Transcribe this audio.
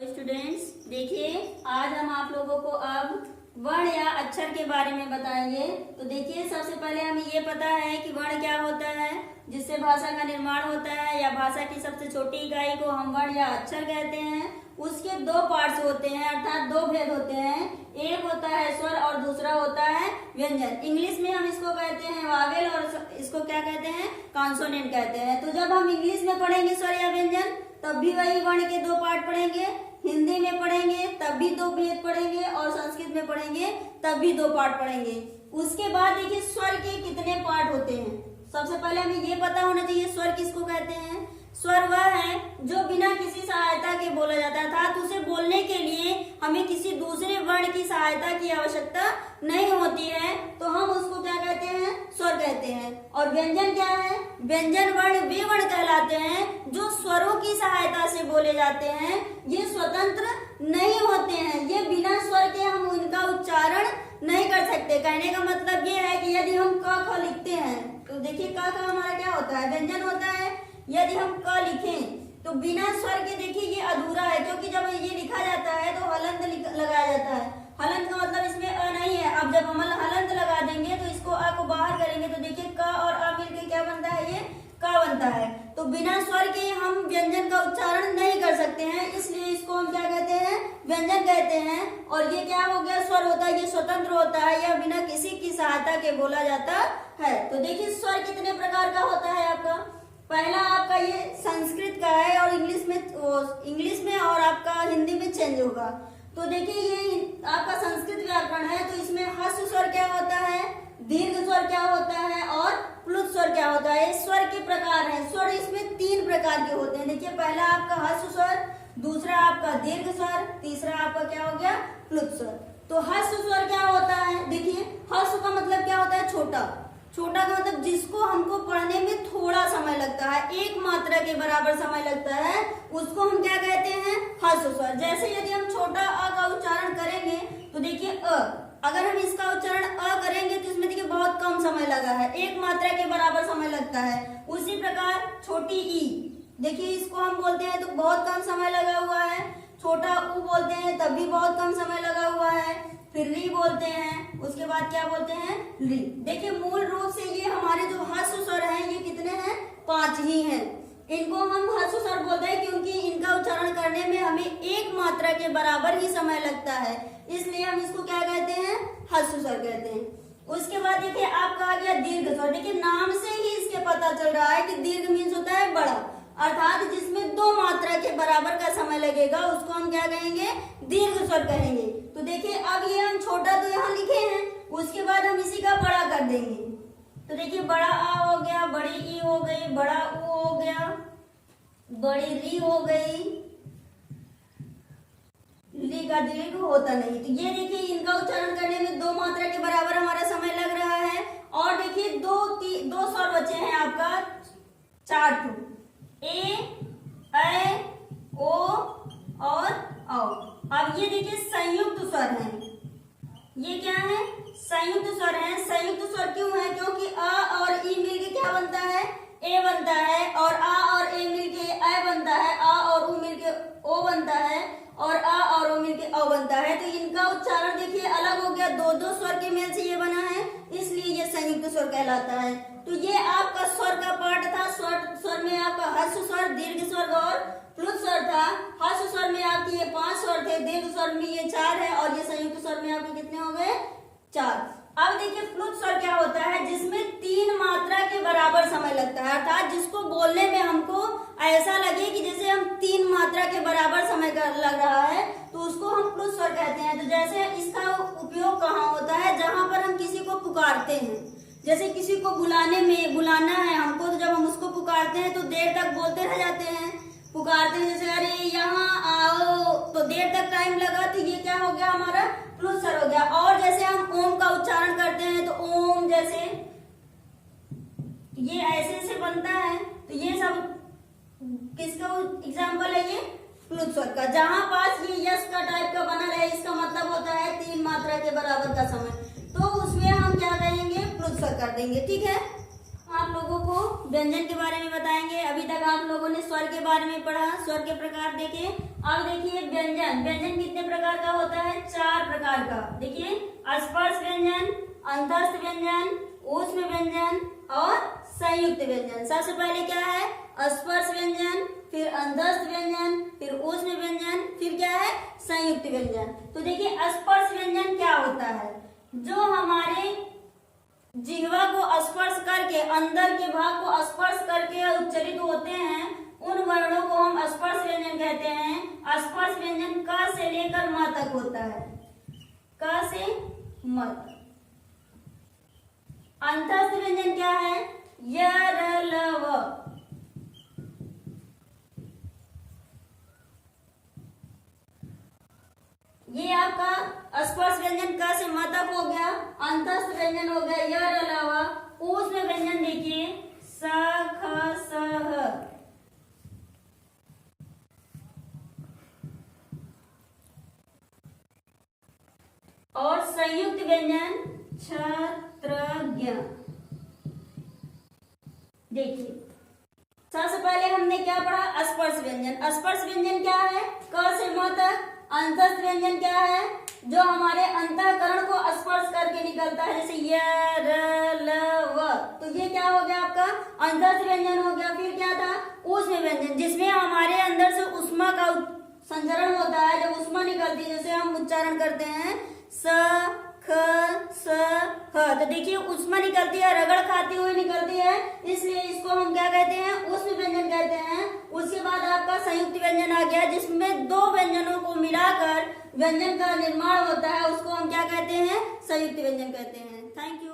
Students देखिए, आज हम आप लोगों को अब वर्ण या अक्षर के बारे में बताएंगे। तो देखिए, सबसे पहले हमें ये पता है कि वर्ण क्या होता है, जिससे भाषा का निर्माण होता है या भाषा की सबसे छोटी इकाई को हम वर्ण या अक्षर कहते हैं। उसके दो पार्ट्स होते हैं, अर्थात दो भेद होते हैं। एक होता है स्वर और दूसरा होता है व्यंजन। इंग्लिश में हम इसको कहते हैं वावेल और इसको क्या कहते हैं, कॉन्सोनेंट कहते हैं। तो जब हम इंग्लिश में पढ़ेंगे स्वर या व्यंजन, तब भी वही वर्ण के दो पार्ट पढ़ेंगे। हिंदी में पढ़ेंगे तब भी दो भेद पढ़ेंगे, और संस्कृत में पढ़ेंगे तब भी दो पार्ट पढ़ेंगे। उसके बाद देखिए, स्वर के कितने पार्ट होते हैं। सबसे पहले हमें ये पता होना चाहिए स्वर किसको कहते हैं। स्वर वह है जो बिना किसी सहायता के बोला जाता है, अर्थात उसे बोलने के लिए हमें किसी दूसरे वर्ण की सहायता की आवश्यकता नहीं होती है, तो हम उसको क्या कहते हैं, स्वर कहते हैं। और व्यंजन क्या है, व्यंजन वर्ण वे वर्ण कहलाते हैं जो स्वरों की सहायता से बोले जाते हैं। ये स्वतंत्र नहीं होते हैं, ये बिना स्वर के हम उनका उच्चारण नहीं कर सकते। कहने का मतलब ये है कि यदि हम क ख लिखते हैं, तो देखिए क ख हमारा क्या होता है, व्यंजन होता है। यदि हम क लिखें तो बिना स्वर के देखिए ये अधूरा है, क्योंकि जब ये लिखा जाता है तो हलंत लगाया जाता है। हलंत का मतलब इसमें अ नहीं है। अब जब हम हलंत लगा देंगे तो इसको अ को बाहर करेंगे तो देखिए क और अ मिलकर क्या बनता है, ये क बनता है। तो बिना स्वर के हम व्यंजन का उच्चारण नहीं कर सकते हैं, इसलिए इसको हम क्या कहते हैं, व्यंजन कहते हैं। और ये क्या हो गया, स्वर होता है, ये स्वतंत्र होता है, यह बिना किसी की सहायता के बोला जाता है। तो देखिए, स्वर कितने प्रकार का होता है आपका। पहला आपका ये संस्कृत का है, और इंग्लिश में और आपका हिंदी में चेंज होगा। तो देखिए, ये आपका संस्कृत व्याकरण है, तो इसमें ह्रस्व स्वर क्या होता है, दीर्घ स्वर क्या होता है, और प्लुत स्वर क्या होता है। स्वर के प्रकार हैं। स्वर इसमें तीन प्रकार के होते हैं। देखिए, पहला आपका ह्रस्व स्वर, दूसरा आपका दीर्घ स्वर, तीसरा आपका क्या हो गया, प्लुत स्वर। तो ह्रस्व स्वर क्या होता है, देखिए ह्रस्व का मतलब क्या होता है, छोटा। छोटा का मतलब जिसको हमको पढ़ने में थोड़ा समय लगता है, एक मात्रा के बराबर समय लगता है, उसको हम क्या कहते हैं, ह्रस्व स्वर। जैसे यदि हम छोटा अ का उच्चारण करेंगे तो देखिए अ, अगर हम इसका उच्चारण अ करेंगे तो इसमें देखिए बहुत कम समय लगा है, एक मात्रा के बराबर समय लगता है। उसी प्रकार छोटी ई, देखिए इसको हम बोलते हैं तो बहुत कम समय लगा हुआ है। छोटा ऊ बोलते हैं तब भी बहुत कम समय लगा हुआ है। फिर री बोलते हैं, उसके बाद क्या बोलते हैं, ली। देखिए, मूल रूप से ये हमारे जो ह्रस्व स्वर हैं, ये कितने हैं, 5 ही हैं। इनको हम ह्रस्व स्वर बोलते हैं क्योंकि इनका उच्चारण करने में हमें एक मात्रा के बराबर ही समय लगता है, इसलिए हम इसको क्या कहते हैं, ह्रस्व स्वर कहते हैं। उसके बाद देखिए आपका आ गया दीर्घ स्वर। देखिए, नाम से ही इसके पता चल रहा है कि दीर्घ मीन्स होता है बड़ा, अर्थात जिसमें 2 मात्रा के बराबर का समय लगेगा, उसको हम क्या कहेंगे, दीर्घ स्वर कहेंगे। तो देखिए, अब ये हम छोटा तो यहाँ लिखे हैं, उसके बाद हम इसी का बड़ा कर देंगे। तो देखिए, बड़ा आ हो गया, बड़ी ई हो गई, बड़ा ऊ हो गया, बड़ी री हो गई, ली का दीर्घ होता नहीं। तो ये देखिए, इनका उच्चारण करने में 2 मात्रा के बराबर हमारा समय लग रहा है। और देखिए, दो स्वर बचे हैं आपका, 4 टू, ए, ऐ, ओ और औ। अब ये देखिए संयुक्त स्वर हैं। ये क्या है, संयुक्त स्वर हैं। संयुक्त स्वर क्यों है, क्योंकि अ और ई मिलके क्या बनता है, ए बनता है, और आ और ए मिलके ऐ बनता है, आ और ऊ मिलके ओ बनता है, और आ और ओ मिलके औ बनता है। तो इनका उच्चारण देखिए अलग हो गया, 2-2 स्वर के मेल से ये बना है, इसलिए ये संयुक्त स्वर कहलाता है। तो ये आपका स्वर का पार्ट था। स्वर में आपका ह्रस्व स्वर, दीर्घ स्वर और प्लुत स्वर था। ह्रस्व स्वर में आपके ये 5 स्वर थे, दीर्घ स्वर में ये 4 है, और ये संयुक्त स्वर में आपके कितने हो गए, 4। अब देखिए, प्लुत स्वर क्या होता है, जिसमें 3 मात्रा के बराबर समय लगता है, अर्थात जिसको बोलने में हमको ऐसा लगे कि जैसे हम 3 मात्रा के बराबर समय लग रहा है, तो उसको हम प्लुत स्वर कहते हैं। तो जैसे इसका उपयोग कहाँ होता है, जहां पर हम किसी को पुकारते हैं, जैसे किसी को बुलाना है हमको, तो जब हम उसको पुकारते हैं तो देर तक बोलते रह जाते हैं, पुकारते हैं, जैसे अरे यहाँ आओ, तो देर तक टाइम लगा, तो ये क्या हो गया, हमारा प्लुत स्वर हो गया। और जैसे हम ओम का उच्चारण करते हैं, तो ओम जैसे ये ऐसे बनता है, तो ये सब किसका एग्जाम्पल है, ये प्लुत स्वर का। जहां पास ये यस का टाइप का बना रहे, इसका मतलब होता है 3 मात्रा के बराबर का समय, तो उसमें हम क्या कहेंगे, प्लुत स्वर कर देंगे। ठीक है, आप लोगों को व्यंजन के बारे में बताएंगे। अभी तक आप लोगों ने स्वर के बारे में पढ़ा, स्वर के प्रकार देखे। अब देखिए व्यंजन, व्यंजन कितने प्रकार का होता है? 4 प्रकार का। देखिए स्पर्श व्यंजन, अंतस्थ व्यंजन, ऊष्म व्यंजन और संयुक्त व्यंजन। सबसे पहले क्या है? स्पर्श व्यंजन, फिर अंतस्थ व्यंजन, फिर ऊष्म व्यंजन, फिर क्या है? संयुक्त व्यंजन। तो देखिए स्पर्श व्यंजन क्या होता है? जो हमारे जिह्वा को स्पर्श करके, अंदर के भाग को स्पर्श करके उच्चारित होते हैं, उन वर्णों को हम स्पर्श व्यंजन कहते हैं। स्पर्श व्यंजन क से लेकर म तक होता है, क से म तक। अंतस्थ व्यंजन क्या है? य र ल व। ये आपका स्पर्श व्यंजन क से म तक हो गया। अंतस्थ व्यंजन हो गया य र ल व। ऊष्म व्यंजन देखिए स ख स ह। और संयुक्त व्यंजन छ त्र ज्ञ। देखिए सबसे पहले हमने क्या पढ़ा? स्पर्श व्यंजन। स्पर्श व्यंजन क्या है? क से म तक। अंतस्थ व्यंजन क्या है? जो हमारे अंतःकरण को स्पर्श करके निकलता है, जैसे य र ल व। तो ये क्या हो गया आपका? अंतस्थ व्यंजन हो गया। फिर क्या था? ऊष्म व्यंजन, जिसमें हमारे अंदर से ऊष्मा का संचरण होता है। जब ऊष्मा निकलती है, जैसे हम उच्चारण करते हैं स ख स ह, तो देखिए ऊष्मा निकलती है, रगड़ खाती हुई निकलती है, इसलिए इसको हम क्या कहते हैं? ऊष्म व्यंजन कहते हैं। उसके बाद आपका संयुक्त व्यंजन आ गया, जिसमें 2 व्यंजनों को मिलाकर व्यंजन का निर्माण होता है, उसको हम क्या कहते हैं? संयुक्त व्यंजन कहते हैं। Thank you.